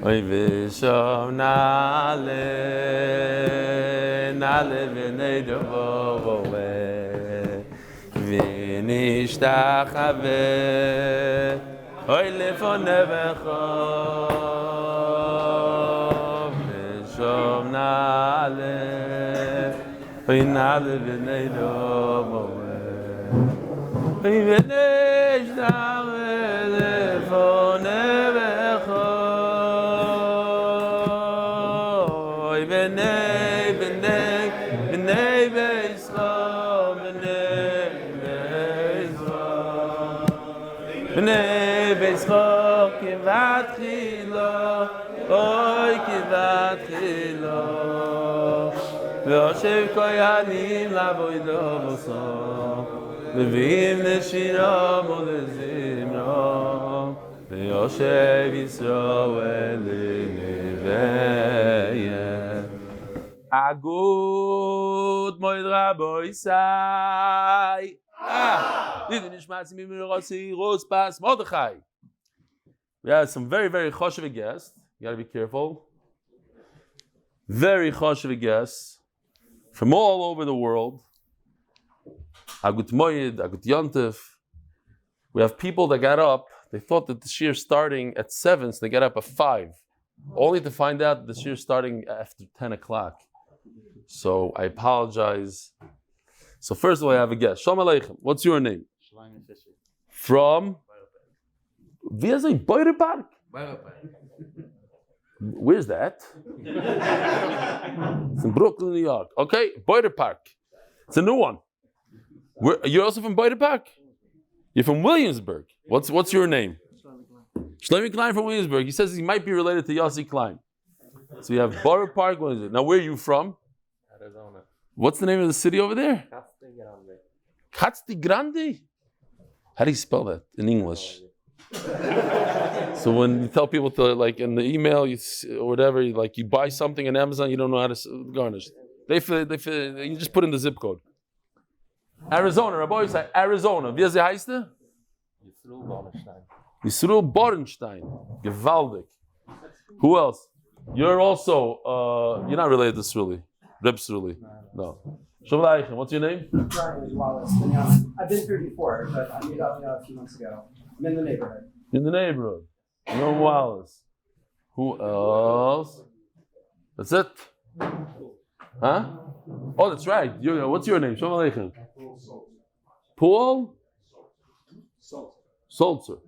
Oy v'shom nale v'nei dovo v'nishtachave oy lefonevecho v'shom nale v'nei dovo v'nishtachave lefonevecho Bnei Beischo kivat chilo, oy kivat chilo. V'oshev koyanim lavoido boso, leviim leshirom ulezimrom, v'oshev Yisroel leneveyeh. Agud Moed Raboisai. We have some very, very choshev guests. You gotta be careful. Very choshev guests from all over the world. Agut Moed, Agut Yontif. We have people that got up. They thought that the shir starting at 7, so they got up at 5, only to find out the shir starting after 10 o'clock. So I apologize. So first of all, I have a guest. Shalom Aleichem. What's your name? From? Wie say Beurer Park? Where's that? It's in Brooklyn, New York. Okay, Beurer Park. It's a new one. You're also from Beurer Park? You're from Williamsburg. What's your name? Shlomi Klein from Williamsburg. He says he might be related to Yossi Klein. So you have Beurer Park. What is it? Now, where are you from? Arizona. What's the name of the city over there? Casti Grande. How do you spell that in English? So when you tell people to, like, in the email or whatever, like you buy something on Amazon, you don't know how to garnish. They you just put in the zip code. Arizona. Rabbi say Arizona. Wie heißt er? Yisroel Borenstein. Gewaldig. Who else? You're also you're not related to Sruli. Reb Sruli. No. What's your name? I've been here before, but I made up a few months ago. I'm in the neighborhood. In the neighborhood. No Wallace. Who else? That's it? Huh? Oh, that's right. What's your name? Shalom Aleichem. Paul? Salzer.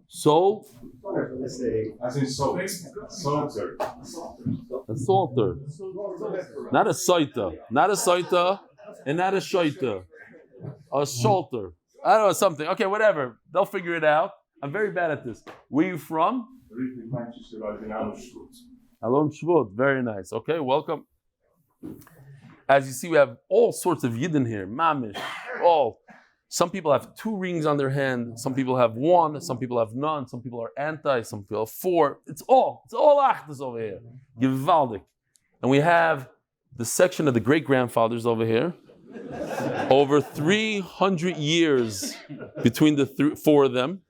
Soul? As in salt. Salter. A salter. Not a soita. Not a soita and not a shoita. A salter. I don't know, something. Okay, whatever. They'll figure it out. I'm very bad at this. Where are you from? Alon Shvut. Very nice. Okay, welcome. As you see, we have all sorts of yidden here. Mamish. All. Some people have 2 rings on their hand. Some people have 1. Some people have none. Some people are anti. Some people have 4. It's all achdus over here. Gewaldig. And we have the section of the great-grandfathers over here. Over 300 years between the 4 of them.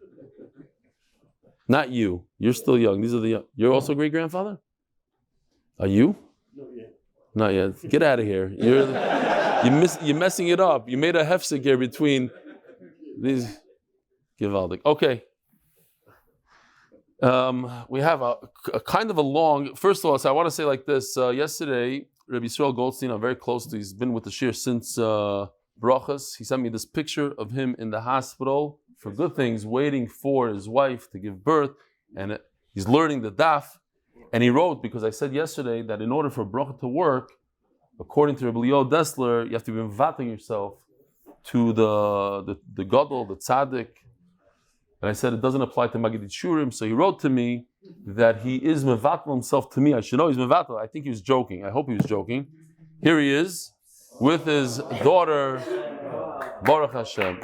Not you. You're still young. These are the young. You're also great-grandfather? Are you? Not yet. Get out of here. You're messing it up. You made a hefsek here between these. Gewaldig. Okay. We have a kind of a long. First of all, so I want to say like this. Yesterday, Rabbi Yisrael Goldstein, I'm very close to. He's been with the shir since Brachas. He sent me this picture of him in the hospital for good things, waiting for his wife to give birth, and he's learning the daf. And he wrote, because I said yesterday that in order for bracha to work, according to Rabbi Leo Dessler, you have to be inviting yourself to the gadol, the tzaddik. And I said it doesn't apply to Magid Shurim. So he wrote to me that he is mevatel himself to me. I should know he's mevatel. I think he was joking. I hope he was joking. Here he is with his daughter, Baruch Hashem.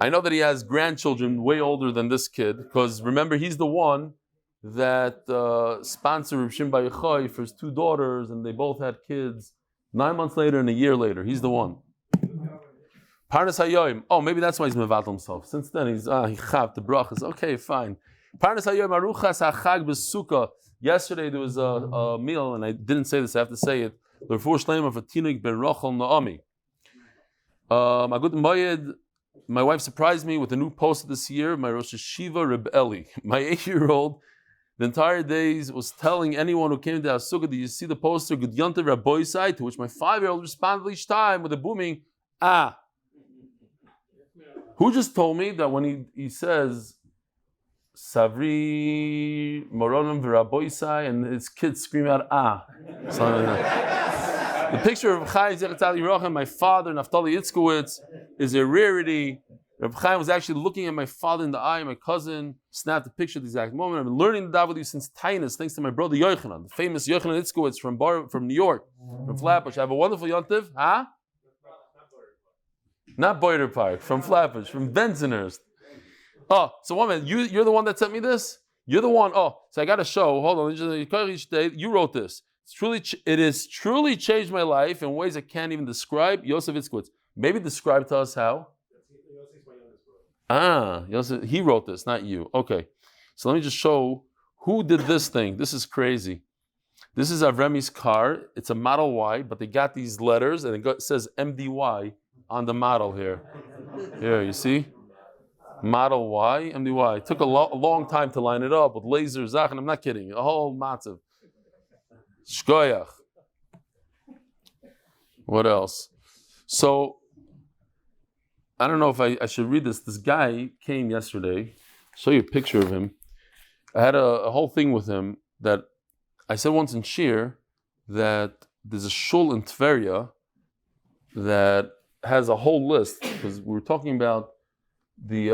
I know that he has grandchildren way older than this kid, because remember, he's the one that sponsored Reb Shimon Bar Yochai for his 2 daughters, and they both had kids 9 months later and a year later. He's the one. Parnassa Hayoim. Oh, maybe that's why he's mevatel himself. Since then, he chav the brachas. Okay, fine. Parnassa yom aruchas hachag b'sukkah. Yesterday there was a meal, and I didn't say this, I have to say it. The refuah shleima for Tinuk ben Rachel Naomi. Agud Moed, my wife surprised me with a new poster this year. My Rosh Hashiva Rav Eli, my 8-year-old, the entire days was telling anyone who came to our sukkah, "Did you see the poster? Good Yontiv Rabbi side." To which my 5-year-old responded each time with a booming "Ah." Who just told me that when he says Savri Moronim v'Rabboisai and his kids scream out "Ah"? Something like that. The picture of Chaya, my father, Naftali Itzkowitz, is a rarity. Reb Chaim was actually looking at my father in the eye. My cousin snapped a picture at the exact moment. I've been learning the Daf with you since Tainus, thanks to my brother Yochanan, the famous Yochanan Itzkowitz from New York, from Flatbush. I have a wonderful yontiv, huh? Not Boyer Park, from Flatbush, from Bensonhurst. Oh, so one minute, you're the one that sent me this? You're the one. Oh, so I got to show. Hold on, you wrote this. It has truly changed my life in ways I can't even describe. Yosef Itzkowitz. Maybe describe to us how. Yosef, he wrote this, not you. Okay, so let me just show who did this thing. This is crazy. This is Avremi's car. It's a Model Y, but they got these letters, and it says MDY on the model here. Here, you see? Model Y, MDY. It took a long time to line it up with laser, zach, and I'm not kidding. A whole matzav. Shkoyach. What else? So, I don't know if I should read this. This guy came yesterday. I'll show you a picture of him. I had a whole thing with him that I said once in Shir that there's a shul in Tveria that has a whole list, because we were talking about the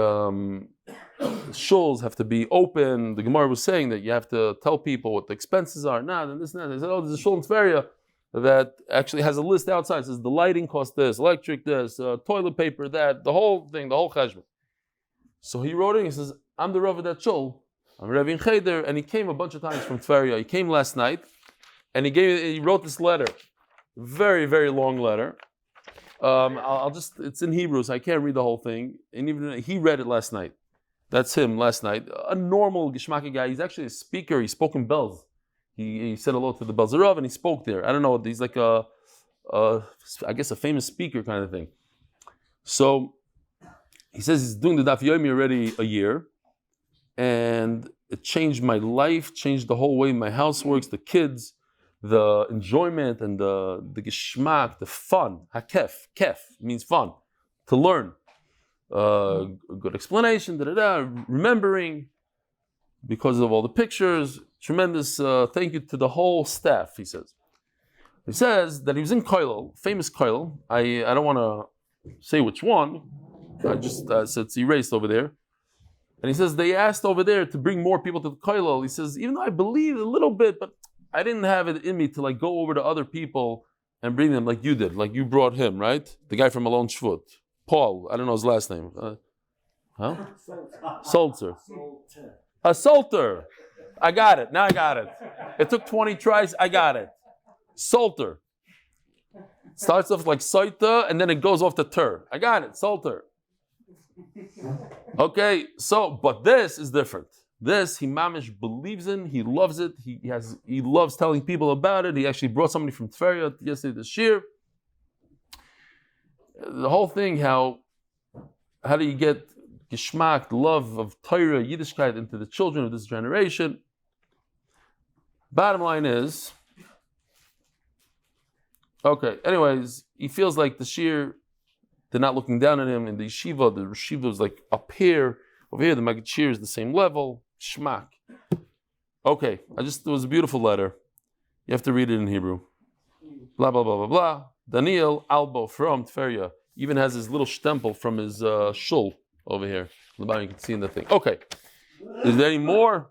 shuls have to be open. The Gemara was saying that you have to tell people what the expenses are. And this and that. They said, there's a shul in Tveria that actually has a list outside. It says the lighting costs this, electric this, toilet paper that, the whole thing, the whole cheshbon. So he wrote it. He says, I'm the Rav of that shul. I'm Rebbitzen Cheder, and he came a bunch of times from Tveria. He came last night, and he wrote this letter, very, very long letter. It's in Hebrew, so I can't read the whole thing. And even he read it last night. That's him last night. A normal Geshmaki guy. He's actually a speaker. He spoke in Belz. He said hello to the Belzerov, and he spoke there. I don't know. He's like I guess a famous speaker kind of thing. So he says he's doing the Daf Yomi already a year, and it changed my life, changed the whole way my house works, the kids, the enjoyment, and the geschmack, the fun. Hakef, kef means fun, to learn. A good explanation, remembering, because of all the pictures. Tremendous thank you to the whole staff, he says. He says that he was in Koilel, famous Koilel. I don't want to say which one. I just said it's erased over there. And he says they asked over there to bring more people to the Koilel. He says, even though I believe a little bit, but I didn't have it in me to like go over to other people and bring them like you did, like you brought him, right? The guy from Alon Shvut. Paul, I don't know his last name. Solter. A Solter. I got it. Now I got it. It took 20 tries. I got it. Solter. Starts off like Soita and then it goes off to Tur. I got it. Solter. Okay, so, but this is different. This, he mamish believes in, he loves it, he loves telling people about it. He actually brought somebody from Tveria yesterday this year. The whole thing, how do you get geschmack, love of Torah, Yiddishkeit into the children of this generation? Bottom line is, okay, anyways, he feels like the shir, they're not looking down at him in the yeshiva was like up here, over here, the Maggid Shir is the same level, shmak. Okay, it was a beautiful letter. You have to read it in Hebrew. Blah, blah, blah, blah, blah. Daniel Albo from Tveria even has his little stempel from his shul over here. The bottom you can see in the thing. Okay, is there any more?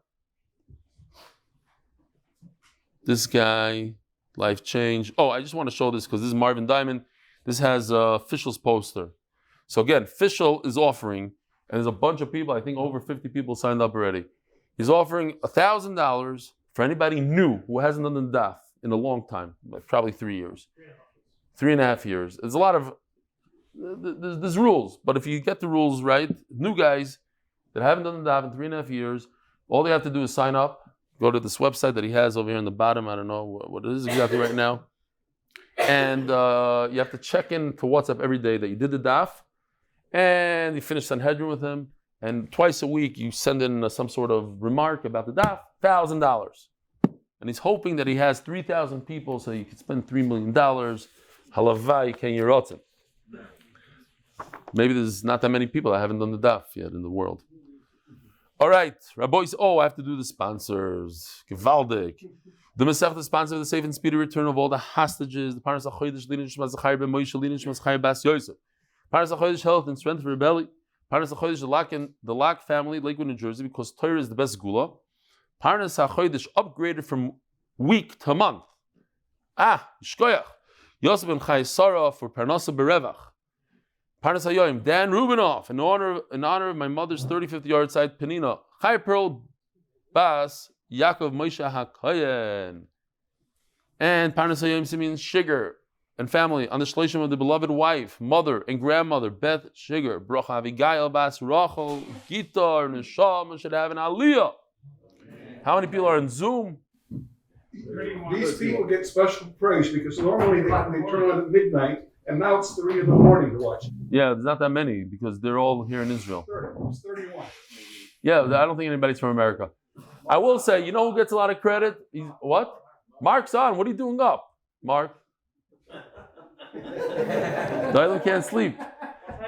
This guy, life change. Oh, I just want to show this because this is Marvin Diamond. This has Fischl's poster. So again, Fischl is offering, and there's a bunch of people, I think over 50 people signed up already. He's offering $1,000 for anybody new who hasn't done the daf in a long time, like probably 3 years. 3.5 years. There's a lot of, there's rules, but if you get the rules right, new guys that haven't done the daf in 3.5 years, All they have to do is sign up, go to this website that he has over here in the bottom. I don't know what it is exactly right now. And you have to check in to WhatsApp every day that you did the daf, and you finish Sanhedrin with him. And twice a week you send in some sort of remark about the daf, $1,000. And he's hoping that he has 3,000 people so he can spend $3 million. Halavai ken Yahrtzeit. Maybe there's not that many people that haven't done the daf yet in the world. All right, Rabbois. I have to do the sponsors. Gewaldig. The Masech, the sponsor of the safe and speedy return of all the hostages. The Parnassa Chodesh, Linin Shmas Zechariah Ben Moshe, Linin Shmas Chaya Bas Yosef. Parnassa Chodesh, health and strength for Rav Eli. Parnassa Chodesh, the Lak family, Lakewood NJ, because Torah is the best Segula. Parnassa Chodesh upgraded from week to month. Shkoyach. Yosef and Sara for Parnassa Berevach. Parnassa Yoim, Dan Rubinoff, in honor of my mother's 35th Yahrtzeit, Penina. Chaya Perel Bas Yaakov Moshe Hakohen. And Parnassa Yoim Simeon Chiger and family on the shloshim of the beloved wife, mother, and grandmother Beth Chiger. Brocha Avigail Bas Rachel Gitar Neshama should have an aliyah. How many people are in Zoom? These people get special praise because normally they turn on at midnight, and now it's 3 in the morning to watch. Yeah, there's not that many because they're all here in Israel. 30, it's 31. Yeah, I don't think anybody's from America. I will say, you know who gets a lot of credit? What? Mark's on. What are you doing up, Mark? Dylan can't sleep.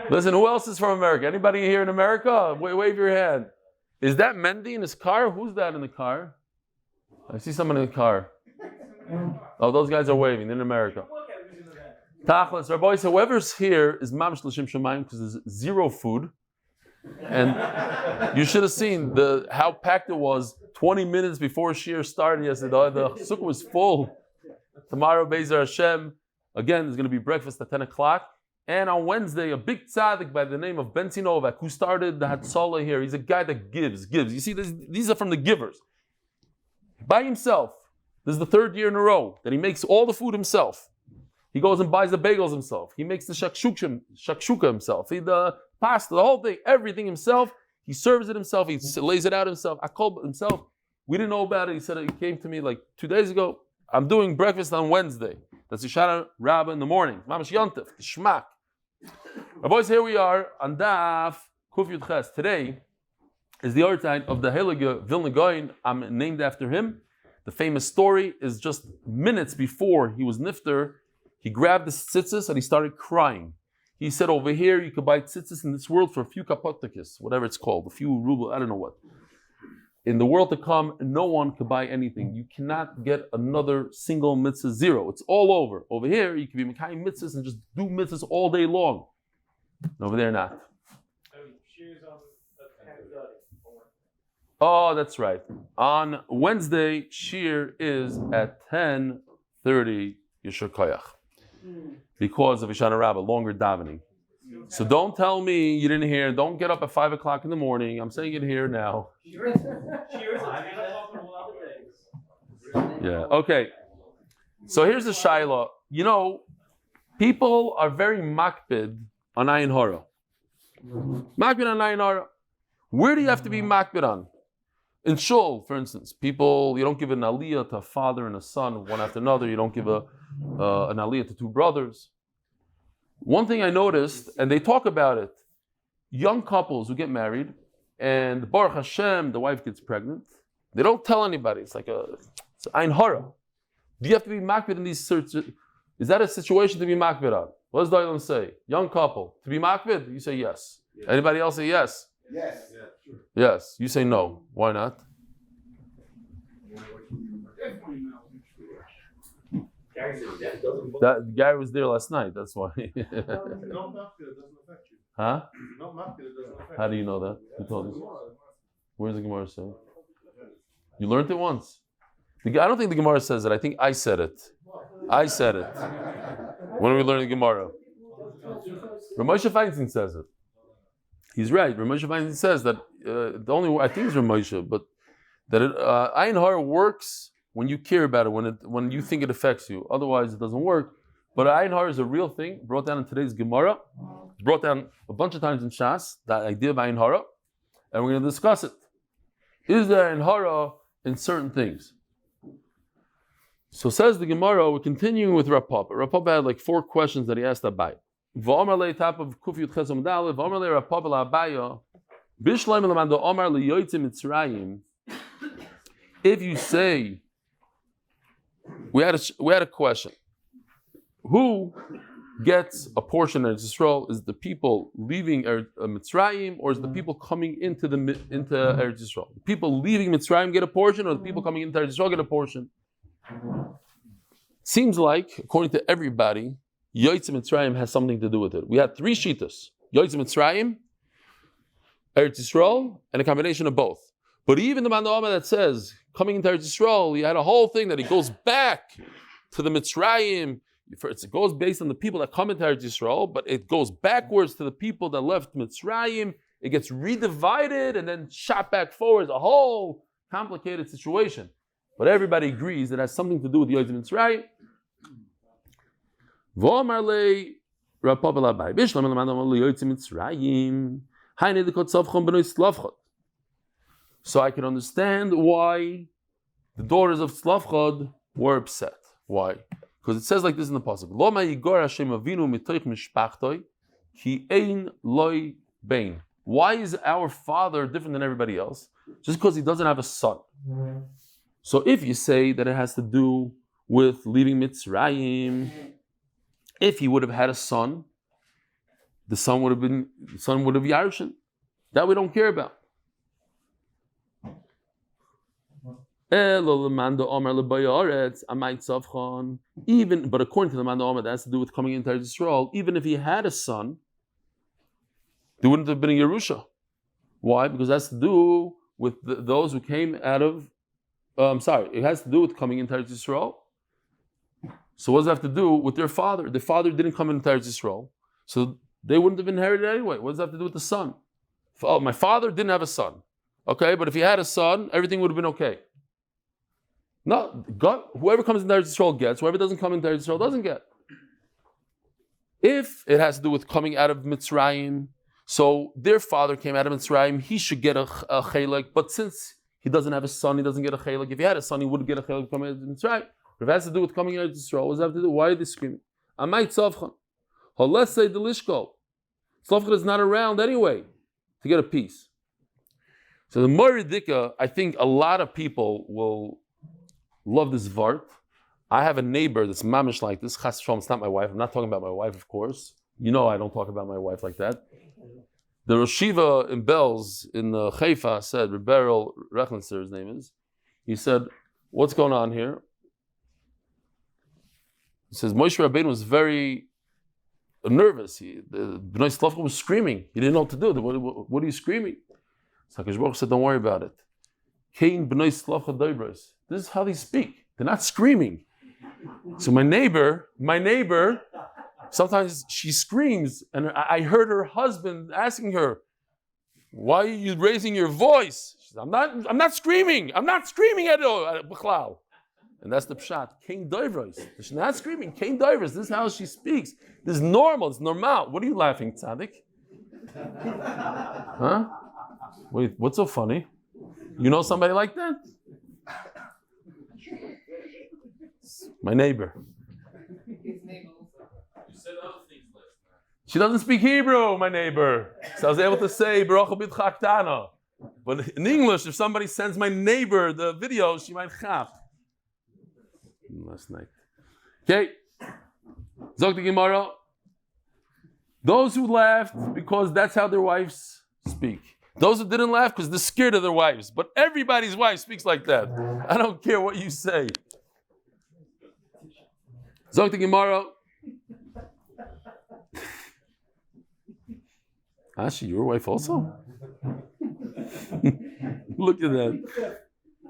Listen, who else is from America? Anybody here in America? Wave your hand. Is that Mendy in his car? Who's that in the car? I see someone in the car. Oh, those guys are waving. They're in America. Tachlis, our boys, whoever's here is mamish l'shem shamayim because there's zero food. And you should have seen how packed it was 20 minutes before Shir started yesterday. The sukkah was full. Tomorrow, Be'ezer Hashem, again, there's going to be breakfast at 10 o'clock. And on Wednesday, a big tzaddik by the name of Ben Novak, who started the Hatzalah here. He's a guy that gives. You see, these are from the givers. By himself. This is the 3rd year in a row that he makes all the food himself. He goes and buys the bagels himself. He makes the shakshuka himself. The pasta, the whole thing, everything himself. He serves it himself. He lays it out himself. Akol himself. We didn't know about it. He said he came to me like 2 days ago. I'm doing breakfast on Wednesday. That's Yishana Rabbah in the morning. Mamash Yontif, the Shmak. My boys, here we are on Daf Kuf Yud Ches. Today is the Yahrtzeit of the Heilige Vilna Gaon. I'm named after him. The famous story is just minutes before he was nifter, he grabbed the tzitzis and he started crying. He said, over here you could buy tzitzis in this world for a few kapotikis, whatever it's called, a few ruble, I don't know what. In the world to come, no one could buy anything. You cannot get another single mitzvah, zero. It's all over. Over here, you can be mekayim mitzvahs and just do mitzvahs all day long. Over there, not. Oh, that's right. On Wednesday, Shir is at 10:30 Yeshur Koyach. Because of Ishana Rabbah, longer davening. So don't tell me you didn't hear. Don't get up at 5 o'clock in the morning. I'm saying it here now. Yeah, okay. So here's the Shaila. You know, people are very makbid on Ayin Hara. Makbid on Ayin Hara. Where do you have to be makbid on? In Shul, for instance, people, you don't give an aliyah to a father and a son, one after another. You don't give an aliyah to 2 brothers. One thing I noticed, and they talk about it, young couples who get married, and Baruch Hashem, the wife gets pregnant, they don't tell anybody. It's like it's Ayin Hara. Do you have to be makbid in these searches? Is that a situation to be makbid on? What does the Olam say? Young couple, to be makbid? You say yes. Anybody else say yes? Yes. Yeah, sure. Yes. You say no. Why not? That guy was there last night. That's why. Huh? How do you know that? Who told you? Where's the Gemara say? You learned it once. I don't think the Gemara says it. I think I said it. I said it. When are we learning the Gemara? Rav Moshe Feinstein says it. He's right. Rav Moshe Feinstein says that the only I think it's Rav Moshe, but that Ayin Hara works when you care about it, when you think it affects you. Otherwise, it doesn't work. But Ayin Hara is a real thing, brought down in today's Gemara. It's brought down a bunch of times in Shas, that idea of Ayin Hara, and we're going to discuss it. Is there in hara in certain things? So says the Gemara, we're continuing with Rav Papa. Rav Papa had like 4 questions that he asked Abai. V'omar le top of Kufiyut Chesam Dale, v'omar le Rav Papa la Abaya, bishleim lemando omar le Yahrtzeit Mitzrayim. If you say, we had a question. Who gets a portion of Yisrael? Is the people leaving Mitzrayim, or is the people coming into Eretz Yisrael? The people leaving Mitzrayim get a portion, or the people coming into Eretz Yisrael get a portion? Seems like, according to everybody, Yahrtzeit Mitzrayim has something to do with it. We had 3 shitas: Yahrtzeit Mitzrayim, Eretz Yisrael, and a combination of both. But even the Man that says coming into Eretz Yisrael, he had a whole thing that he goes back to the Mitzrayim. It goes based on the people that come into Eretz Yisrael, but it goes backwards to the people that left Mitzrayim. It gets redivided and then shot back forwards. A whole complicated situation. But everybody agrees that it has something to do with the Yahrtzeit Mitzrayim. V'omar le Rav Papa labai bishlam l'manam le Yahrtzeit Mitzrayim hayne dekot tzavchon b'noi Slavchot. So I can understand why the daughters of Slavchot were upset. Why? Because it says like this in the pasuk: Lo ma'yigor Hashem avinu mitoich mishpachtoi ki ein loy bein. Why is our father different than everybody else? Just because he doesn't have a son. So if you say that it has to do with leaving Mitzrayim, if he would have had a son, the son would have Yarshin. That we don't care about. Even, but according to the Man Omer, that has to do with coming into Israel. Even if he had a son, there wouldn't have been a Yerusha. Why? Because it has to do with those who came out of. It has to do with coming into Israel. So what does it have to do with their father? The father didn't come into Israel, so they wouldn't have inherited anyway. What does that have to do with the son? Oh, my father didn't have a son. Okay, but if he had a son, everything would have been okay. No, God, whoever comes into Israel gets. Whoever doesn't come into Israel doesn't get. If it has to do with coming out of Mitzrayim, so their father came out of Mitzrayim, he should get a chelek. But since he doesn't have a son, he doesn't get a chelek. If he had a son, he wouldn't get a chelek coming out of Mitzrayim. But if it has to do with coming out of Israel, what does that have to do? Why are they screaming? Amay tzavchan. Let's say the lishko. Tzavchan is not around anyway to get a piece. So the Moeridika, I think a lot of people will love this vart. I have a neighbor that's mamish like this. Chas v'shalom, it's not my wife. I'm not talking about my wife, of course. You know I don't talk about my wife like that. The Rosh Yeshiva in Belz in Haifa said, Perel Rechnitzer, his name is, he said, what's going on here? He says, Moshe Rabbeinu was very nervous. The Bnei Slavcha was screaming. He didn't know what to do. What are you screaming? So HaKadosh Baruch said, don't worry about it. Kein Bnei Slavcha doibros. This is how they speak. They're not screaming. So my neighbor, sometimes she screams, and I heard her husband asking her, why are you raising your voice? She said, I'm not screaming. I'm not screaming at B'chlal. And that's the pshat. Kein doivros. She's not screaming. Kein doivros. This is how she speaks. This is normal. It's normal. What are you laughing, tzaddik? Huh? Wait, what's so funny? You know somebody like that? My neighbor. She doesn't speak Hebrew, my neighbor. So I was able to say, Baruch B'itcha Ktana. But in English, if somebody sends my neighbor the video, she might chaf. Last night. Okay. Zog the Gemara. Those who laughed because that's how their wives speak. Those who didn't laugh because they're scared of their wives. But everybody's wife speaks like that. I don't care what you say. Zog the Gemara. Ashi, your wife also? Look at that.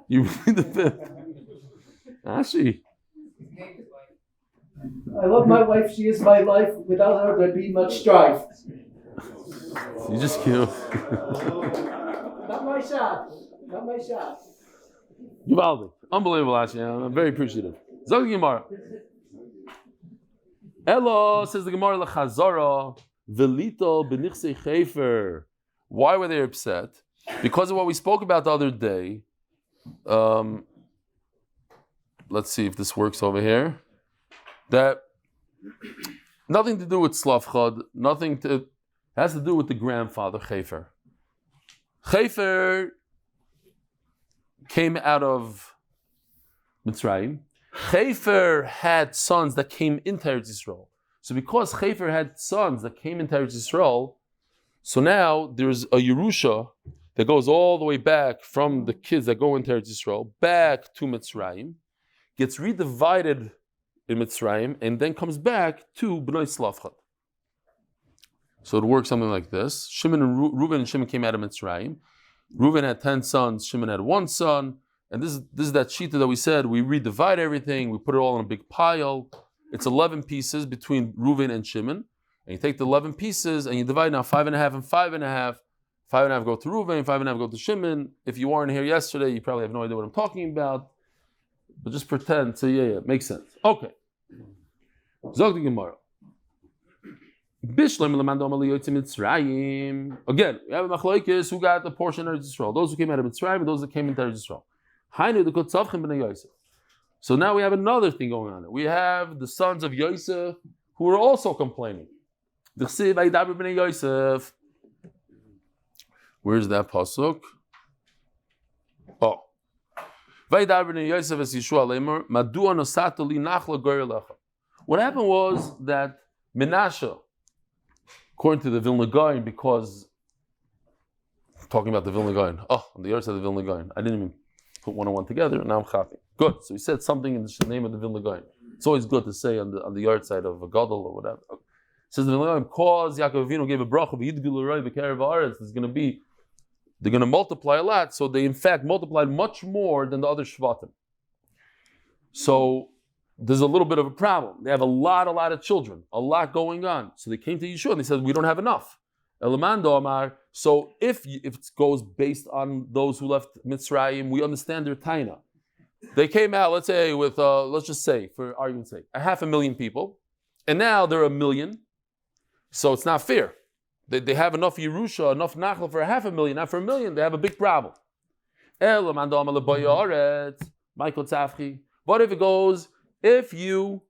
You read the fifth. Ashi. I love my wife. She is my life. Without her, there'd be much strife. You just cute. Not my shot. Not my shot. Givaldi. Unbelievable, Ashi. I'm very appreciative. Zog the Gemara. Elo, says the Gemara, Lechazara, Velito benichsei chefer. Why were they upset? because of what we spoke about the other day, let's see if this works over here. That nothing to do with Slavchad, has to do with the grandfather, Chefer. Chefer came out of Mitzrayim. Chefer had sons that came into Eretz Yisrael. So because Chefer had sons that came into Eretz Yisrael, so now there's a Yerusha that goes all the way back from the kids that go into Eretz Yisrael back to Mitzrayim, gets redivided in Mitzrayim, and then comes back to Bnei Slavchad. So it works something like this. Reuben and Shimon came out of Mitzrayim. Reuben had 10 sons, Shimon had 1 son, and this is that shita that we said, we redivide everything, we put it all in a big pile. It's 11 pieces between Reuben and Shimon, and you take the 11 pieces and you divide now 5.5 and 5.5. 5.5 go to Reuben, 5.5 go to Shimon. If you weren't here yesterday, you probably have no idea what I'm talking about. But just pretend, so yeah, makes sense. Okay. Zog the Gemara. Again, we have a machlokes who got the portion of Israel. Those who came out of Mitzrayim and those that came into Israel. So now we have another thing going on. We have the sons of Yosef who are also complaining. Where's that pasuk? Oh. What happened was that Menashe, according to the Vilna Gaon, because talking about the Vilna Gaon, on the Yahrtzeit of the Vilna Gaon, I didn't even put one and one together, and now I'm chapping. Good. So he said something in the name of the Vilna Gaon. It's always good to say on the Yahrtzeit of a gadol or whatever. It says the Vilna Gaon, cause Yaakov Avinu gave a bracha, they're going to multiply a lot, so they in fact multiplied much more than the other Shvatim. So there's a little bit of a problem. They have a lot of children, a lot going on. So they came to Yeshua and they said, we don't have enough. Elamando Amar. So if it goes based on those who left Mitzrayim, we understand their taina. They came out, let's say, with, let's just say, for argument's sake, 500,000 people, and now they're 1 million. So it's not fair. They have enough Yerusha, enough Nachla for 500,000, not for 1 million. They have a big problem. What if it goes, if you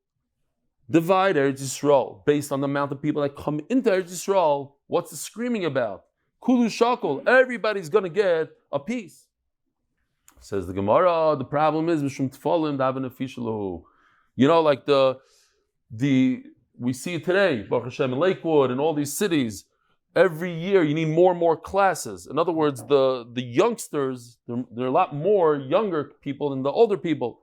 divide Eretz Yisrael based on the amount of people that come into Eretz Yisrael, what's the screaming about? Kulu shakol, everybody's going to get a piece. Says the Gemara, the problem is, like we see it today, Baruch Hashem, in Lakewood and all these cities. Every year you need more and more classes. In other words, the youngsters, there are a lot more younger people than the older people.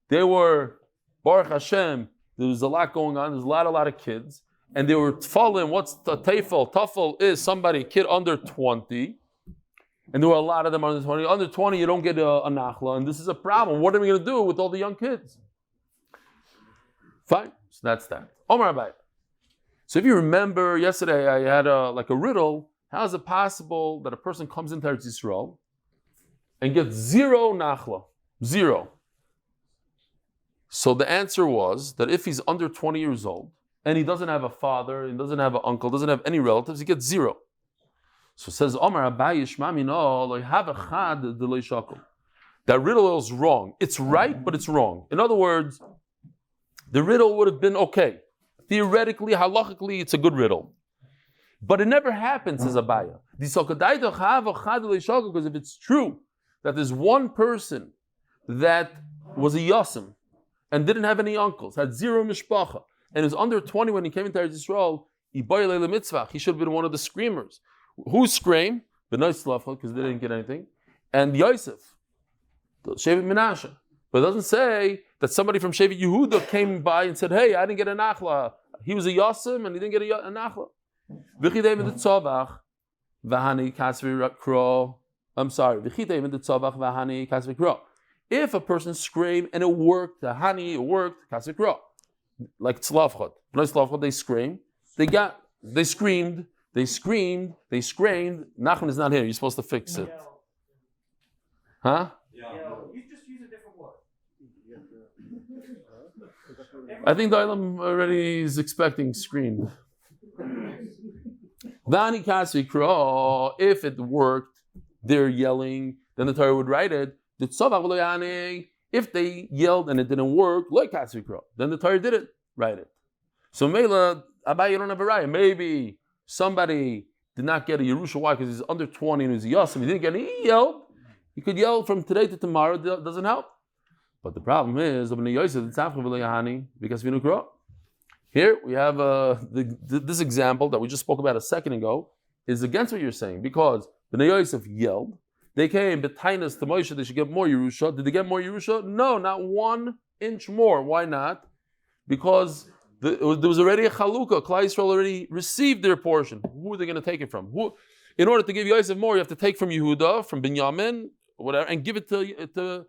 They were, Baruch Hashem, there was a lot going on. There's a lot of kids. And they were tfalin. What's the tafel? Tafel is kid under 20. And there were a lot of them under 20. Under 20, you don't get a nachla. And this is a problem. What are we going to do with all the young kids? Fine. So that's that. Omar Abai. So if you remember, yesterday I had a riddle. How is it possible that a person comes into Eretz Yisrael and gets 0 nachla? 0. So the answer was that if he's under 20 years old and he doesn't have a father, he doesn't have an uncle, doesn't have any relatives, he gets 0. So it says, Omar Abaye Shmamino, that riddle is wrong. It's right, but it's wrong. In other words, the riddle would have been okay. Theoretically, halachically, it's a good riddle. But it never happens, says Abaya. Because if it's true that there's one person that was a Yosef and didn't have any uncles, had 0 mishpacha, and is under 20 when he came into Eretz Yisrael, he should have been one of the screamers. Who screamed? Because they didn't get anything. And Yosef, the Shevet Menashe. But it doesn't say that somebody from Shevet Yehuda came by and said, hey, I didn't get a nachla. He was a Yosef and he didn't get a nachla. I'm sorry. If a person screamed and it worked, the hani, it worked, like tzlavchot. They screamed. They screamed. Nachman is not here. You're supposed to fix it. Huh? You just use a different word. I think the Olam already is expecting screamed. If it worked, they're yelling, then the Torah would write it. If they yelled and it didn't work, then the Torah didn't write it. So Mela, Abai, you don't have a raya. Maybe somebody did not get a Yerusha. Why? Because he's under 20 and he's a Yosef. He didn't get any. He yelled. You could yell from today to tomorrow. It doesn't help. But the problem is, because we don't grow. Here we have this example that we just spoke about a second ago is against what you're saying, because the Yosef yelled. They came betainas to Moshe. They should get more Yerusha. Did they get more Yerusha? No, not 1 inch more. Why not? Because there was already a chalukah. Klal Yisrael already received their portion. Who are they going to take it from? In order to give Yosef more, you have to take from Yehuda, from Binyamin, whatever, and give it to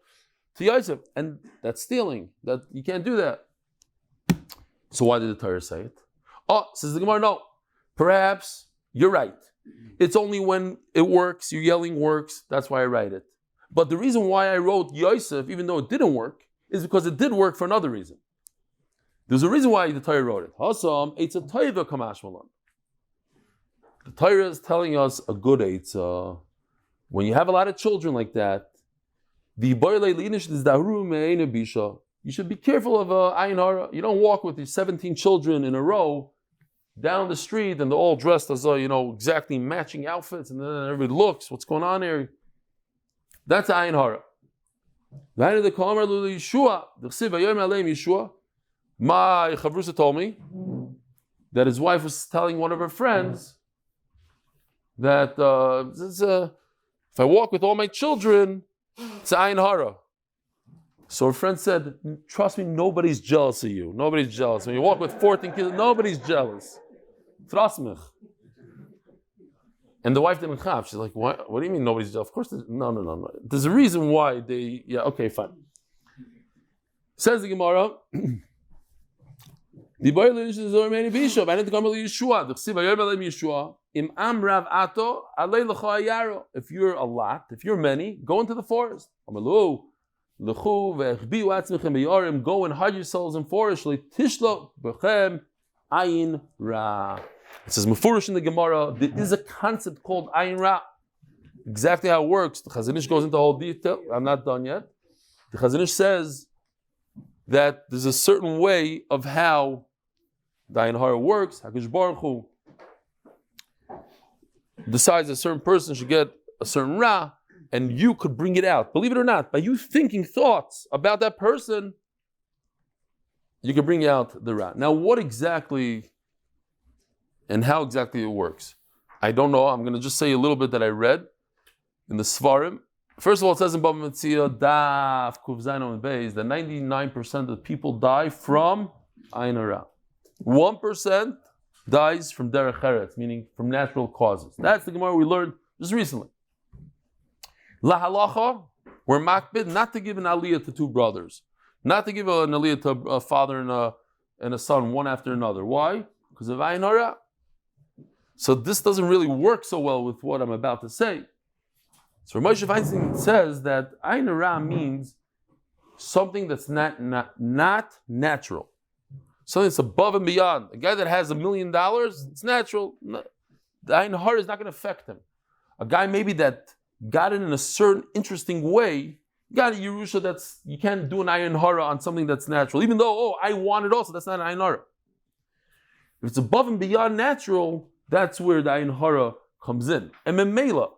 Yosef. And that's stealing. That you can't do that. So why did the Torah say it? Oh, says the Gemara, no. Perhaps you're right. It's only when it works, your yelling works, that's why I write it. But the reason why I wrote Yosef, even though it didn't work, is because it did work for another reason. There's a reason why the Torah wrote it. The Torah is telling us a good eitzah. When you have a lot of children like that, you should be careful of ayin hara. You don't walk with your 17 children in a row down the street and they're all dressed as exactly matching outfits, and then everybody looks, what's going on here? That's ayin hara. My chavrusa told me that his wife was telling one of her friends that if I walk with all my children, it's ayin hara. So her friend said, trust me, nobody's jealous of you. Nobody's jealous. When you walk with 14 kids, nobody's jealous. Trust me. And the wife didn't chav. She's like, what do you mean nobody's jealous? Of course, no. There's a reason why they, okay, fine. Says the Gemara, if you're a lot, if you're many, go into the forest. Go and hide yourselves in forest. It says Mefurish in the Gemara, there is a concept called ayin ra. Exactly how it works. The Chazon Ish goes into whole detail. I'm not done yet. The Chazon Ish says that there's a certain way of how the ayin hara works. HaKadosh Baruch Hu decides a certain person should get a certain ra, and you could bring it out. Believe it or not, by you thinking thoughts about that person, you can bring out the ra. Now, what exactly and how exactly it works, I don't know. I'm going to just say a little bit that I read in the Svarim. First of all, it says in Bava Basra, Daf Yomi that 99% of the people die from ayin hara. 1% dies from derech eretz, meaning from natural causes. That's the Gemara we learned just recently. La halacha, we're makbid not to give an aliyah to two brothers, not to give an aliyah to a father and a son, one after another. Why? Because of ayin hara. So this doesn't really work so well with what I'm about to say. So Moshe Feinstein says that ayin hara means something that's not natural, something that's above and beyond. A guy that has $1 million, it's natural. The ayin hara is not going to affect him. A guy maybe that got it in a certain interesting way, got a Yerusha that's, you can't do an ayin hara on something that's natural. Even though, I want it also, that's not an ayin hara. If it's above and beyond natural, that's where the ayin hara comes in. And memela,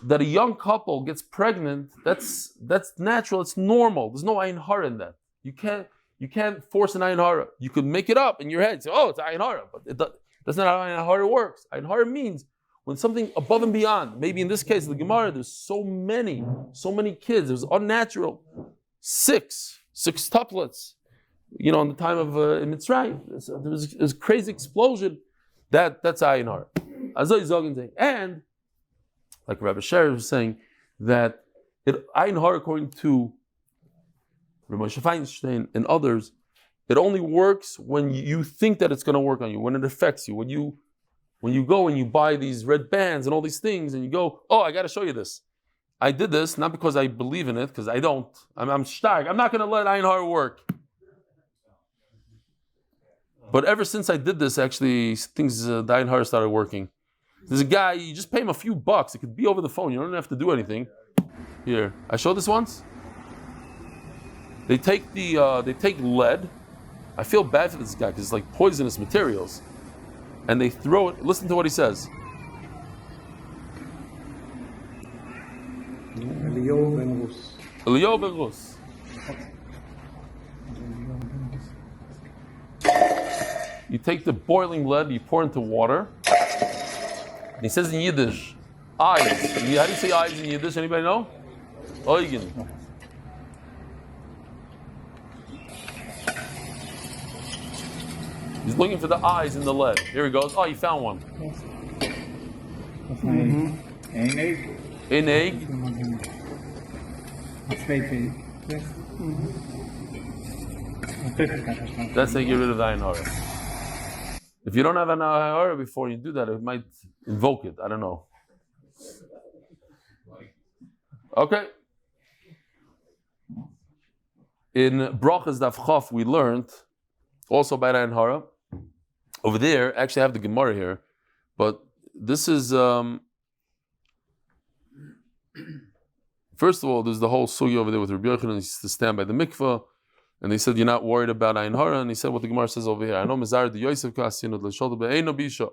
that a young couple gets pregnant, that's natural, it's normal. There's no ayin hara in that. You can't force an ayin hara. You could make it up in your head, say, it's ayin hara, but that's not how ayin hara works. Ayin hara means when something above and beyond, maybe in this case, the Gemara, there's so many kids, it was unnatural. Six tuplets, in the time of Mitzrayim, there was a crazy explosion. That's ayin hara. And, like Rabbi Sher was saying, that ayin hara, according to Rabbi Moshe Feinstein and others, it only works when you think that it's going to work on you, when it affects you, when you go and you buy these red bands and all these things, and you go, I got to show you this. I did this not because I believe in it, because I don't. I'm stark. I'm not going to let ayin hara work. But ever since I did this, actually, things the ayin hara started working. There's a guy, you just pay him a few bucks. It could be over the phone. You don't have to do anything. Here, I showed this once. They take lead. I feel bad for this guy because it's like poisonous materials. And they throw it. Listen to what he says. Eliyahu ben Rus. You take the boiling lead, you pour into water. And he says in Yiddish, eyes. How do you say eyes in Yiddish? Anybody know? Eugen. He's looking for the eyes in the lead. Here he goes. Oh, he found one. An egg. That's how you get rid of the ayin hara. If you don't have an ayin hara before you do that, it might invoke it. I don't know. Okay. In Brachas Daf Chof, we learned also by ayin hara. Over there, actually, I have the Gemara here, but this is. First of all, there's the whole sugi over there with Rabbi Yochanan. He used to stand by the mikveh, and they said, "You're not worried about ayin hara." And he said, "What the Gemara says over here, I know Mizar the Yosef kasinu l'sholta be'eino bisha."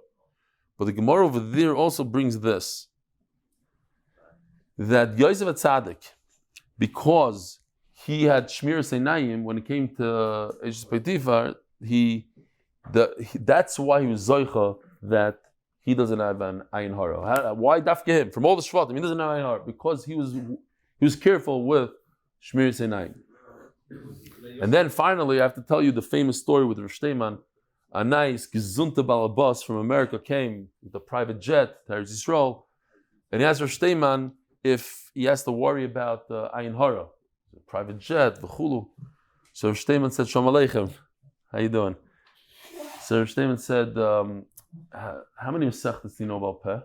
But the Gemara over there also brings this: that Yosef Tzaddik, because he had shmir seinayim when it came to Eshes Potifar, that's why he was zoicha that he doesn't have an ayin hara. Why dafke him? From all the shvatim, he doesn't have ayin hara because he was careful with shmir seinayim. And then finally, I have to tell you the famous story with Rav Shteiman. A nice gezunte balabas from America came with a private jet to Eretz Yisrael, and he asked Rav Shteiman if he has to worry about ayin hara, the private jet, v'chulu. So Rav Shteiman said, "Shalom Aleichem, how you doing?" So Rav Shteiman said, "How many mesechtas do you know about peh?"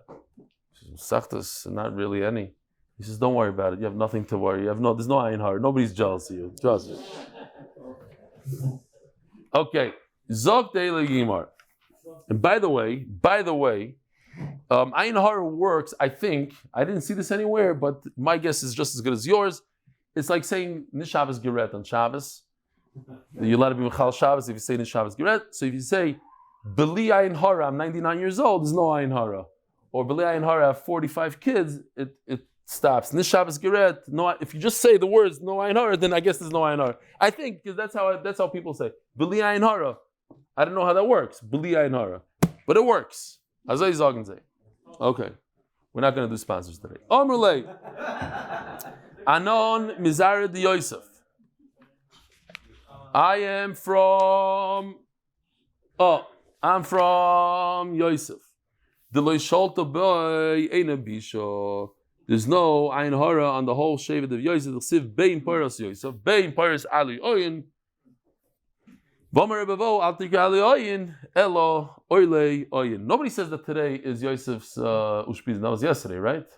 Mesechtas, not really any. He says, "Don't worry about it. You have nothing to worry. There's no ayin hara. Nobody's jealous of you. Trust me." Okay, Zog Deila Yimar. And by the way, ayin hara works. I think I didn't see this anywhere, but my guess is just as good as yours. It's like saying Nishavas Geret on Shabbos. You let it be Mechal Shabbos if you say Nishavas Geret. So if you say Beli ayin hara, I'm 99 years old, there's no ayin hara. Or Beli ayin hara, I have 45 kids, it stops. Nishavas Geret, no. If you just say the words no ayin hara, then I guess there's no ayin hara. I think because that's how people say Beli ayin hara. I don't know how that works. Beli ayin hara, but it works. Azay Zagen say. Okay, we're not going to do sponsors today. Amrulay Anon Mizar de Yosef. I'm from Yosef. The loishalta boy ain't a bisho. There's no ayin hara on the whole shevet of Yosef. The siv bein paras Yosef, bein paras ali oyin. V'amar Rebavo al tika ali oyin elo oile oyin. Nobody says that today is Yosef's ushpiz. That was yesterday, right?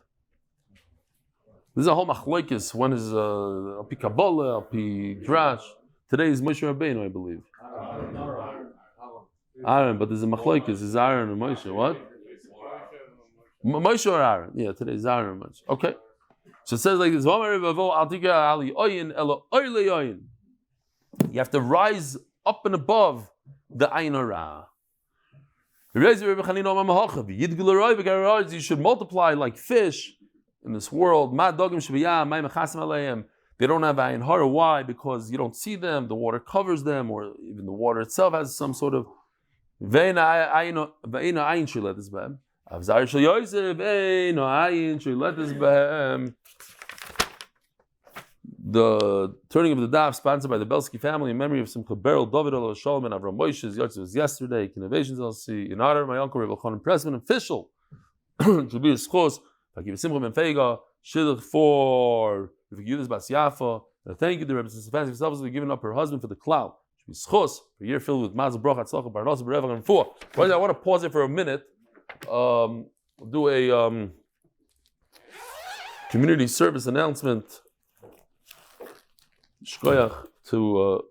This is a whole machlokes. When is Alpi Kabbalah, Alpi Drash? Today is Moshe Rabbeinu, I believe. Aaron, but there's a machlokes. Is Aaron and Moshe? What? Moshe or Aaron? Yeah, today is Aaron and Moshe. Okay. So it says like this: you have to rise up and above the ayin hara. You should multiply like fish in this world. They don't have ayin hara. Why? Because you don't see them. The water covers them, or even the water itself has some sort of The turning of the daf, sponsored by the Belsky family in memory of Simcha Perel, David Olo Shalom, and Avram Moshe's Yahrtzeit was yesterday. Kidnovations LLC in honor of my uncle Rebbitzen Stefansky, official. To be a schos, Akiva Simcha Ben Fayga, shidduch for Yudis Bas Yafa. Thank you to Rebbitzen Stefansky for selflessly giving up her husband for the cloud. Should be schos for a year filled with mazel bracha, tzlacha, Parnassa, berevach, and fuah. I want to pause it for a minute. We'll do a community service announcement. Shkoyach to a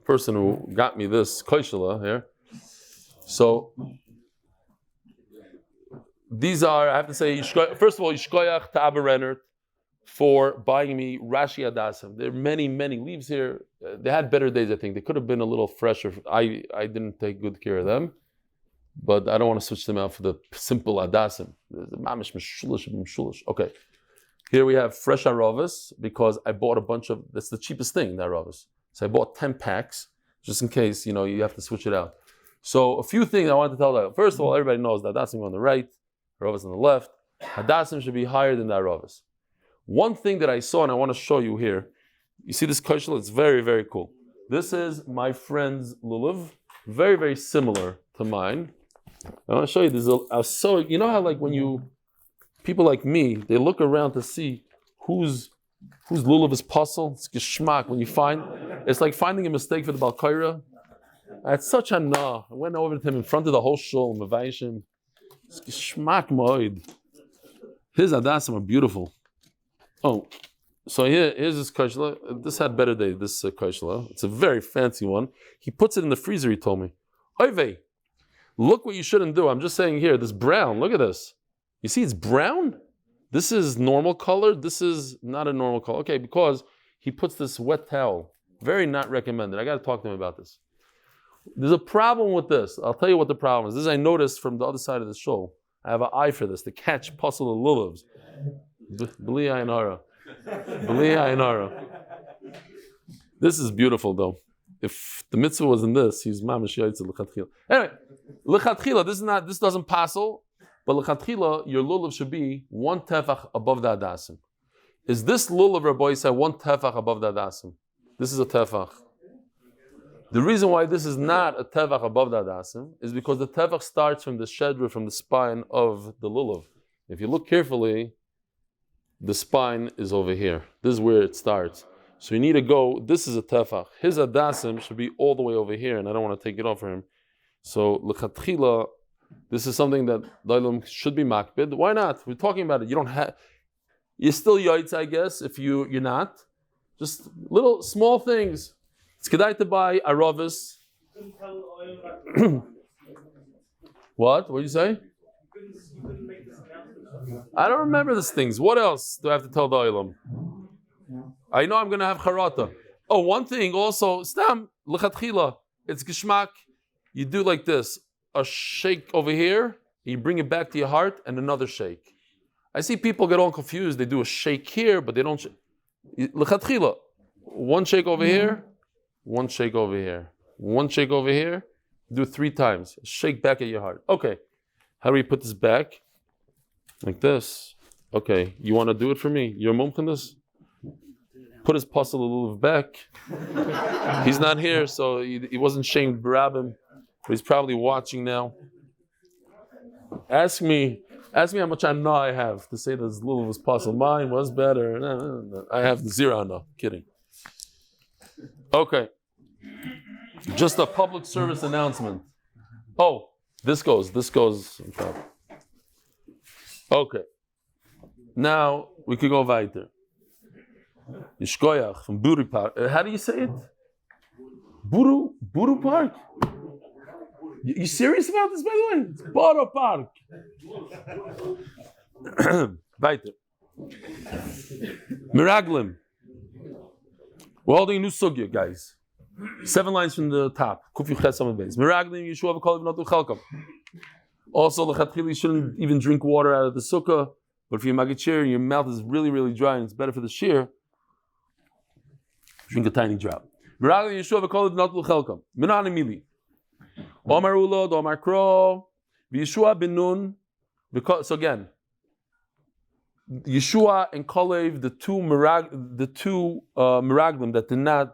person who got me this koishela here. So These are, I have to say, first of all, Yishkoyach to Abba Rennert for buying me Rashi Adasim. There are many, many leaves here. They had better days, I think. They could have been a little fresher. I didn't take good care of them, but I don't want to switch them out for the simple Adasim. Okay. Here we have fresh Aravas because I bought a bunch of, that's the cheapest thing, the Aravas. So I bought 10 packs just in case, you have to switch it out. So a few things I want to tell you. First of all, everybody knows that Adasim on the right, Aravas on the left. Adasim should be higher than the Aravas. One thing that I saw and I want to show you here, you see this koshel? It's very, very cool. This is my friend's Luluv, very, very similar to mine. I want to show you this. You know how like when people like me, they look around to see whose Luluv is puzzle. It's geschmack. When you find, it's like finding a mistake for the Balkaira. It's such a nah. I went over to him in front of the whole shul, Mavayishim. It's geschmack Moed. His Adasim are beautiful. Oh, so here's this koshla. This had better day, this koshla. It's a very fancy one. He puts it in the freezer, he told me. Oy look what you shouldn't do. I'm just saying here, this brown, look at this. You see it's brown? This is normal color. This is not a normal color. Okay, because he puts this wet towel. Very not recommended. I got to talk to him about this. There's a problem with this. I'll tell you what the problem is. This I noticed from the other side of the show. I have an eye for this, to catch puzzle of luluvs. B'li Ayin Hara. This is beautiful though. If the mitzvah was in this, he's mamish Yahrtzeit l'chatchila. Anyway, l'chatchila, this doesn't passel, but l'chatchila, your lulav should be 1 tefach above the adasim. Is this lulav, Rabbi said, 1 tefach above the adasim? This is a tefach. The reason why this is not a tefach above the adasim is because the tefach starts from the shedra, from the spine of the lulav. If you look carefully, the spine is over here. This is where it starts. So you need to go, this is a tefach. His adasim should be all the way over here, and I don't want to take it off for him. So, l'chatchila, this is something that Dailam should be makbid. Why not? We're talking about it. You don't have, you're still yaitz, I guess, if you're not. Just little, small things. It's kedai to buy aravis. What? What did you say? I don't remember these things. What else do I have to tell the Olam? I know I'm going to have charata. Oh, one thing also, stam, l'chatchila, it's geshmak. You do like this, a shake over here, you bring it back to your heart, and another shake. I see people get all confused. They do a shake here, but they don't shake. L'chatchila, one shake over here, one shake over here, one shake over here, do 3 times. Shake back at your heart. Okay, how do we put this back? Like this. Okay, you want to do it for me? You're mumch in this? Put his puzzle a little back. He's not here, so he wasn't shamed to grab him, but he's probably watching now. Ask me how much I know I have to say this little was puzzle. Mine was better. No. I have 0 no. Kidding. Okay. Just a public service announcement. Oh, this goes on top. Okay. Now we could go weiter. Yishkoyach from Buru Park. How do you say it? Buru Park? You serious about this, by the way? It's Buru Park. Weiter. Miraglim. We're holding a new sugya, guys. 7 lines from the top. Kufi Ches Amud Beis. Miraglim Yeshua v'kol v'notu chelkam. Also, l'chatchili, you shouldn't even drink water out of the sukkah. But if you're magachir and your mouth is really, really dry and it's better for the shear, drink a tiny drop. Miraglim Yeshua v'kol v'notu chelkam. Minan emili. Omar Ulod, Omar Kro, Yeshua ben Nun. So again, Yeshua and Kalev, the two miraglim that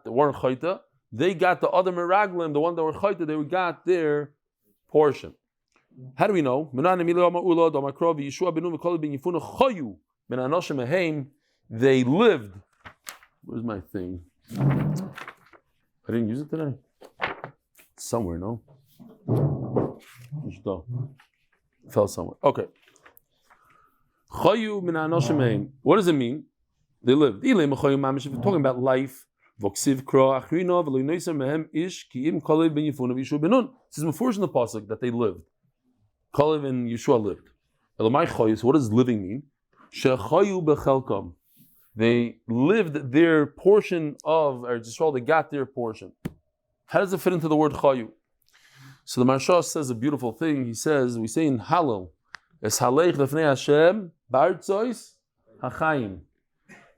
weren't chayta, they got the other miraglim, the one that were chayta, they got their portion. How do we know? They lived. Where's my thing? I didn't use it today. It's somewhere, no? Fell somewhere. Okay. What does it mean? They lived. If you're talking about life, this is Mefurish in the pasuk that they lived. Kalev and Yeshua lived. Elamai choyus. What does living mean? Shechayu bechelkam. They lived their portion of Eretz Yisrael. They got their portion. How does it fit into the word chayu? So the Maharsha says a beautiful thing. He says, we say in Hallel, Es halech lefnei Hashem ba'artzois hachayim.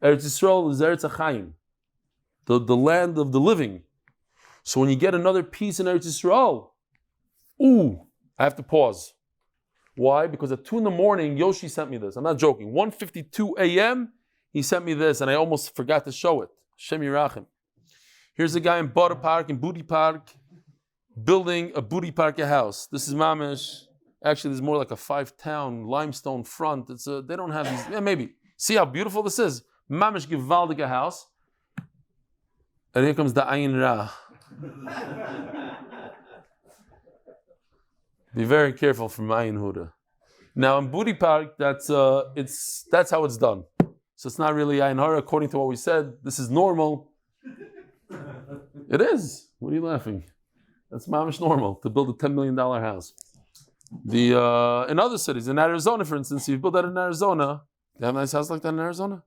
Eretz Yisrael is Eretz hachayim, the land of the living. So when you get another piece in Eretz Yisrael, I have to pause. Why? Because at 2 a.m, Yoshi sent me this. I'm not joking. 1:52 a.m., he sent me this, and I almost forgot to show it. Shem Yirachim. Here's a guy in Bada Park, in Booty Park, building a Booty Park house. This is mamish. Actually, there's more like a 5-town limestone front. They don't have these. Yeah, maybe. See how beautiful this is? Mamish Givaldige house. And here comes the Ayin Ra. Be very careful from Ayin Huda. Now in Booty Park, that's how it's done. So it's not really Ayin Hara according to what we said. This is normal. It is. What are you laughing? That's mamish normal to build a $10 million house. In other cities, in Arizona, for instance, if you build that in Arizona, they have a nice house like that in Arizona.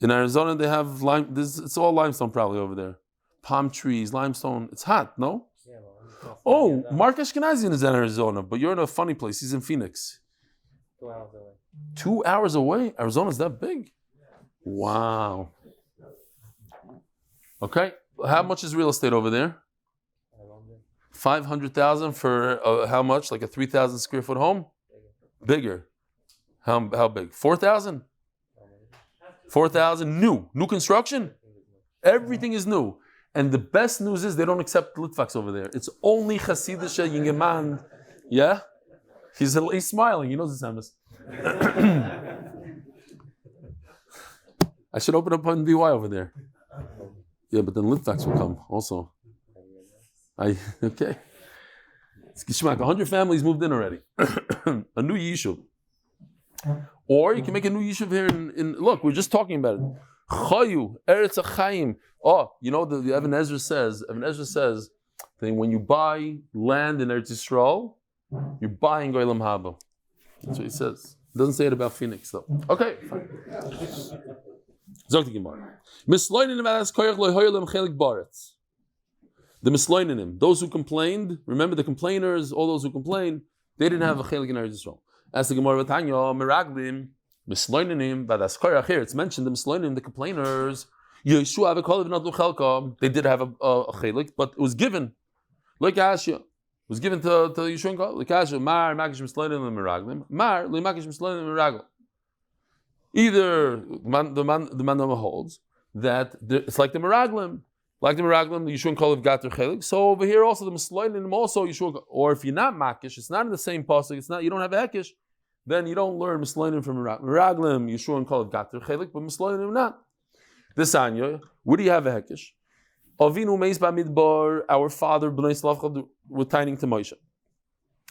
In Arizona, they have it's all limestone probably over there. Palm trees, limestone. It's hot, no? Yeah, well, Oh, Mark Ashkenazian is in Arizona, but you're in a funny place. He's in Phoenix. 2 hours away. 2 hours away? Arizona's that big? Wow. Okay. How much is real estate over there? 500,000 for how much? Like a 3,000 square foot home? Bigger. How big? 4,000? 4,000 new construction? Everything is new. And the best news is they don't accept Litvaks over there. It's only Chasidische Yingeman. Yeah? He's smiling. He knows the Samus. I should open up on DY over there. Yeah, but then Litvaks will come also. Okay. It's Gishmak. 100 families moved in already. A new yishuv. Or you can make a new yishuv here in look, we're just talking about it. Chayu, Eretz HaChaim. Oh, you know the Evan Ezra says that when you buy land in Eretz Yisrael, you're buying Olam Haba. That's what he says. It doesn't say it about Phoenix though. Okay, fine. Zog the Gemara. Misloinim adas koyach lo hoylem chelik baretz. The misloinim, those who complained, remember the complainers, all those who complained, they didn't have a chelik in Eretz Yisrael. As the Gemara Vatanya, meraglim, misloinim, badas koyach here, it's mentioned the misloinim, the complainers, Yeshua v'kol v'not luchelka, they did have a chelik, but it was given, like Asya. It was given to Yeshua and Kol. Like Asya, mar makish misloinim meraglim, mar li makish misloinim meraglim. Either the man holds that it's like the meraglim. Like the Meraglim, the Yeshua and Kol got their chelik. So over here also the Misloinim also Yeshua. Or if you're not Makish, it's not in the same pasuk. It's not. You don't have a Hekish, then you don't learn Misloinim from Meraglim. Yeshua and Kol got their chelik, but Misloinim not. This anya, where do you have a Hekish? Avinu meis b'midbar. Our father b'nai Slavcha retaining to Moshe.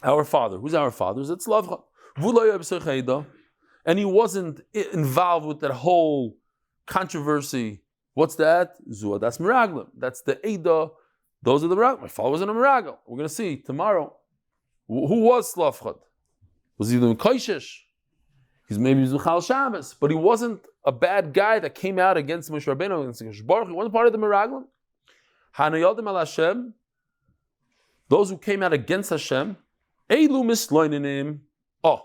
Our father, who's our father? It's Slavcha. And he wasn't involved with that whole controversy. What's that? Zua, that's Meraglim. That's the Eidah. Those are the Meraglim. My father wasn't a Meraglim. We're going to see tomorrow. Who was Slavchad? Was he the Koishish? He was Michal Shabbos. But he wasn't a bad guy that came out against Moshe Rabbeinu, against Hakadosh Baruch Hu. He wasn't part of the Meraglim. Hanayodim al Hashem. Those who came out against Hashem. Eilu misloininim. Oh.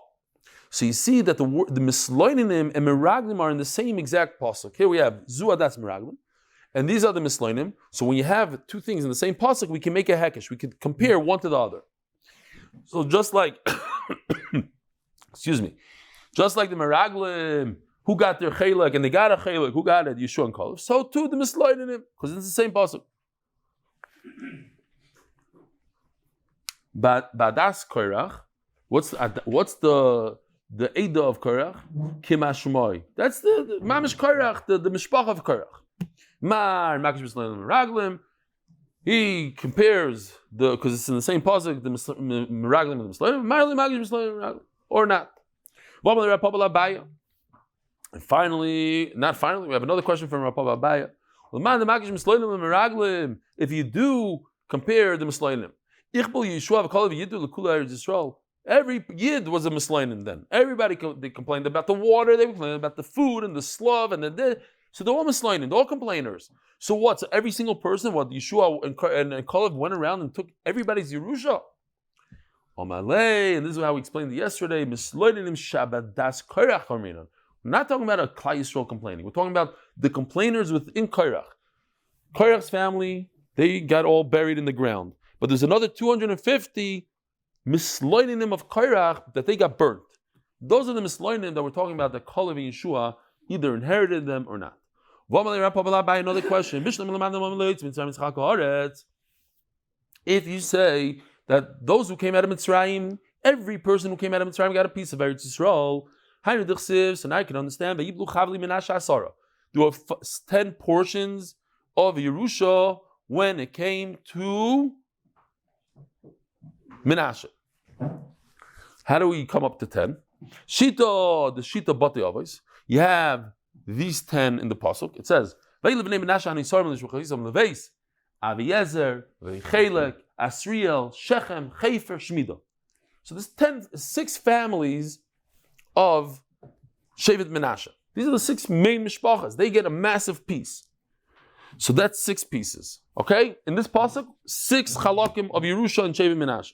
So you see that the misloinim and meraglim are in the same exact pasuk. Here we have zua, that's meraglim, and these are the misloinim. So when you have two things in the same pasuk, we can make a hekesh. We can compare one to the other. So just like, just like the meraglim, who got their chelek and they got a chelek, who got it? Yeshua and Kol. So too the misloinim, because it's the same pasuk. But das koirach. What's the Eidah of Korach? Kimashmoy. That's the Mamish Korach, the Mishpach of Korach. Mar Makish Mislayim Meraglim. He compares because it's in the same pasuk, the Meraglim and the Mislayim. Marli Makish Mislayim Meraglim, or not. And finally, we have another question from Rapapa Abaya. Well, man, the Makish Mislayim and Meraglim. If you do compare the Mislayim, Ichbul Yeshua v'Kol v'Yidu l'Kula Eretz Yisrael. Every Yid was a Mislainin then. Everybody they complained about the water, they complained about the food and the slav and so they're all Mislainin, they're all complainers. So what? So every single person, Yeshua and Kalev went around and took everybody's Yerusha. And this is how we explained it yesterday. We're not talking about a Klal Yisrael complaining. We're talking about the complainers within Korach. Korach's family, they got all buried in the ground. But there's another 250 misloinim of Korach that they got burnt. Those are the misloinim that we're talking about that Kalev and Yeshua either inherited them or not. Another question. If you say that those who came out of Mitzrayim, every person who came out of Mitzrayim got a piece of Eretz Yisrael, so now I can understand. There were 10 portions of Yerusha when it came to Menashe. How do we come up to 10? Shita, the Shita Bati Avos. You have these 10 in the pasuk. It says, Aviezer, Vechelek, Asriel, Shechem, Chefer, Shmida. So there's 6 families of Shevet Menashe. These are the 6 main mishpachas. They get a massive piece. So that's 6 pieces. Okay? In this pasuk, 6 chalakim of Yerusha and Shevet Menashe.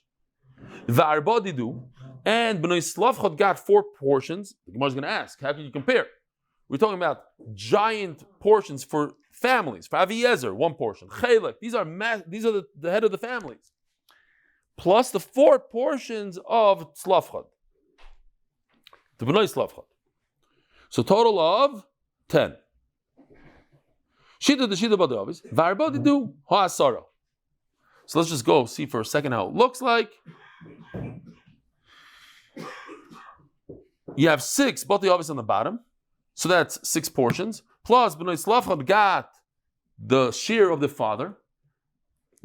Va'arbadidu, and Bnei Slavchot got 4 portions. The Gemara is going to ask, how can you compare? We're talking about giant portions for families. For Aviezer, 1 portion. Chelek, these are the head of the families. Plus the 4 portions of Slavchot. The Bnei Slavchot. So total of 10. Shita the Shita Badavis. Varbodidu ha Sara. So let's just go see for a second how it looks like. You have 6 Bati Avis on the bottom. So that's 6 portions. Plus Bnei Slavchot got the shear of the father.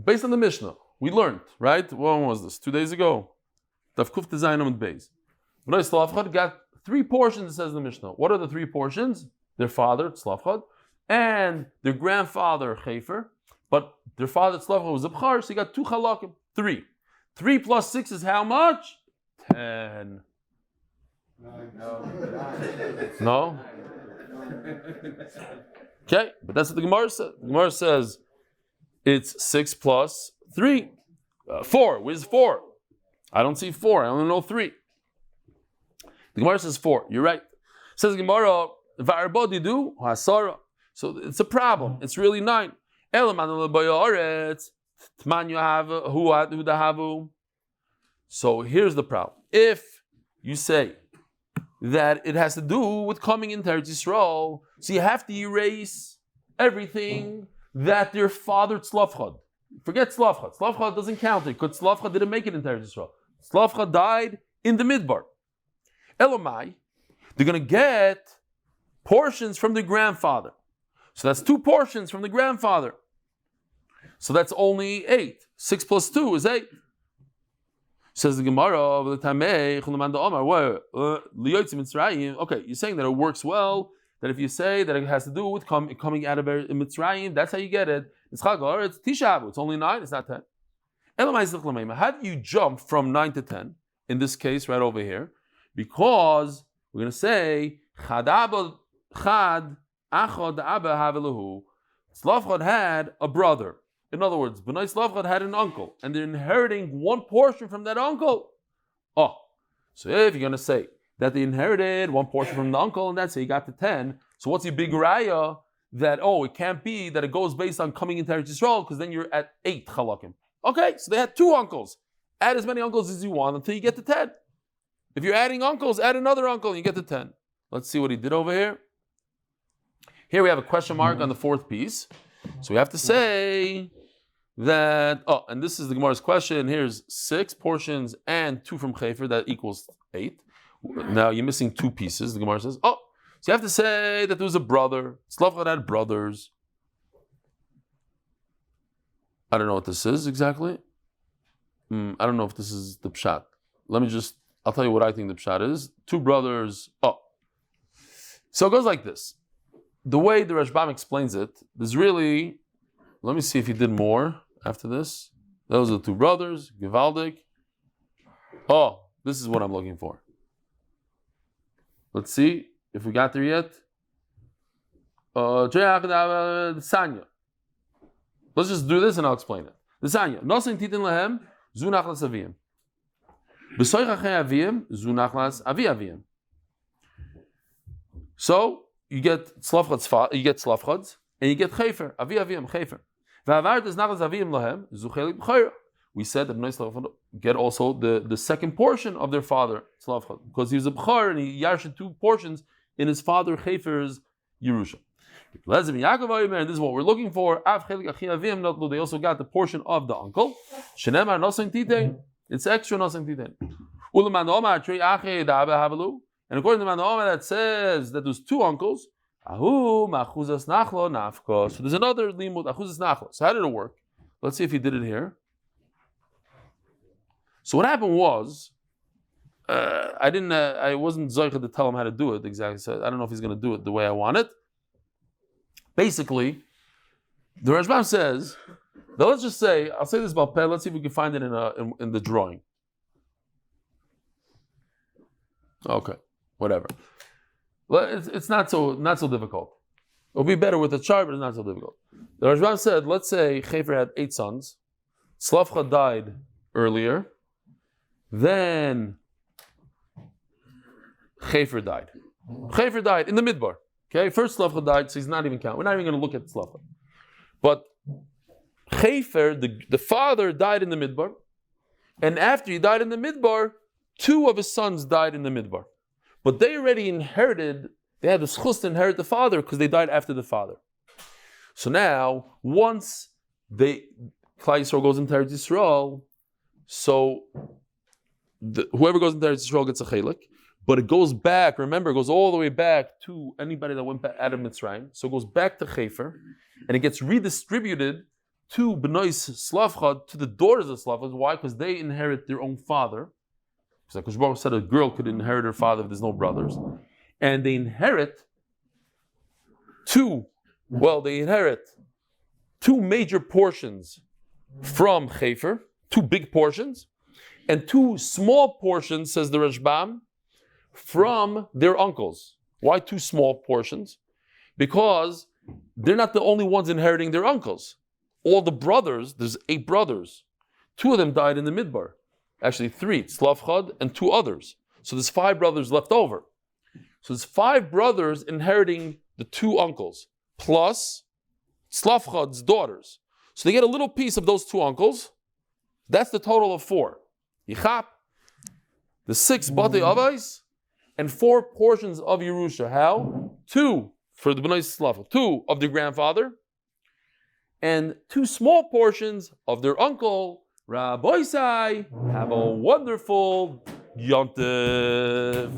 Based on the Mishnah. We learned, right? When was this? 2 days ago. Daf Kuf Design Amud Beis. Bnei Slavchot got 3 portions, it says in the Mishnah. What are the 3 portions? Their father, Slavchot, and their grandfather, Chefer. But their father, Slavchot, was a bchar, so he got 2 chalakim. 3. 3 plus 6 is how much? 10. No? Okay, but that's what the Gemara says. The Gemara says it's 6 plus 3. 4. Where's 4? I don't see 4. I only know 3. The Gemara says 4. You're right. Says Gemara, Va'arbodidu hasara. So it's a problem. It's really 9. So here's the problem. If you say that it has to do with coming into Eretz Yisrael, so you have to erase everything that your father Tzlavchad. Forget Tzlavchad. Tzlavchad doesn't count it because Tzlavchad didn't make it into Eretz Yisrael. Tzlavchad died in the Midbar. Elamai, they're going to get portions from the grandfather. So that's 2 portions from the grandfather. So that's only 8. 6 plus 2 is 8. Says the Gemara of the Tamei, okay, you're saying that it works well, that if you say that it has to do with coming out of Mitzrayim, that's how you get it. It's Chagar, it's Tisha, it's only 9, it's not 10. How do you jump from 9 to 10? In this case, right over here. Because we're going to say, Slavchad had a brother. In other words, Bnei Slavchad had an uncle, and they're inheriting 1 portion from that uncle. Oh, so if you're going to say that they inherited 1 portion from the uncle, and that's how you got to 10, so what's your big raya that, it can't be that it goes based on coming into Eretz Yisrael, because then you're at 8 chalakim. Okay, so they had 2 uncles. Add as many uncles as you want until you get to 10. If you're adding uncles, add another uncle, and you get to 10. Let's see what he did over here. Here we have a question mark on the 4th piece. So we have to say that, and this is the Gemara's question. Here's 6 portions and 2 from Chefer, that equals 8. Now you're missing 2 pieces, the Gemara says. So you have to say that there was a brother. Slavchad had brothers. I don't know what this is exactly. I don't know if this is the pshat. I'll tell you what I think the pshat is. 2 brothers. So it goes like this. The way the Rashbam explains it, there's really, let me see if he did more after this. Those are the 2 brothers, Givaldik. This is what I'm looking for. Let's see if we got there yet. Sanya. Let's just do this and I'll explain it. The Sanya. Nosin titin lehem zu nachlas aviyim. B'soich achei aviyim zu nachlas avi aviyim. So you get slavchads, and you get chefer, avi aviyim, chefer. V'avar des nachlas aviyim lehem zu chelik b'chayra. We said that b'nai slavchad get also the second portion of their father, slavchad, because he was a b'char and he yarshed 2 portions in his father chefer's Yerusha. And this is what we're looking for. They also got the portion of the uncle. It's extra nothing titen. And according to Manoma, that says that there's 2 uncles. So there's another limud achuzas nachlo. So how did it work? Let's see if he did it here. So what happened was, I wasn't zoicha to tell him how to do it exactly. So I don't know if he's going to do it the way I want it. Basically, the Rashbam says that, let's just say, I'll say this about Perel. Let's see if we can find it in the drawing. Okay, whatever. Well, it's not so difficult. It'll be better with a chart, but it's not so difficult. The Rashbam said, let's say Chefer had 8 sons. Slavcha died earlier. Then Chefer died. Chefer died in the midbar. Okay, first Slavcha died, so he's not even counting. We're not even going to look at Slavcha. But Chefer, the father, died in the midbar. And after he died in the midbar, 2 of his sons died in the midbar. But they already inherited, they had the schus to inherit the father because they died after the father. So now, once Klal Yisrael goes into Eretz Yisrael, so whoever goes into Eretz Yisrael gets a chelik. But it goes back, remember, it goes all the way back to anybody that went out of Mitzrayim. So it goes back to Chefer, and it gets redistributed to B'nois Slavchad, to the daughters of Slavchad. Why? Because they inherit their own father. Because like Baruch said, a girl could inherit her father if there's no brothers. And they inherit 2 major portions from Chefer, 2 big portions, and 2 small portions, says the Rashbam, from their uncles. Why 2 small portions? Because they're not the only ones inheriting their uncles. All the brothers, there's 8 brothers. 2 of them died in the midbar. Actually 3, Slavchad and 2 others. So there's 5 brothers left over. So there's 5 brothers inheriting the 2 uncles, plus Slavchad's daughters. So they get a little piece of those 2 uncles. That's the total of 4. Yichap, the 6 Batei Avais, and 4 portions of Yerusha. How? 2 for the Bnei Slavcha, 2 of their grandfather, and 2 small portions of their uncle, Rabbi Isai. Have a wonderful Yontif.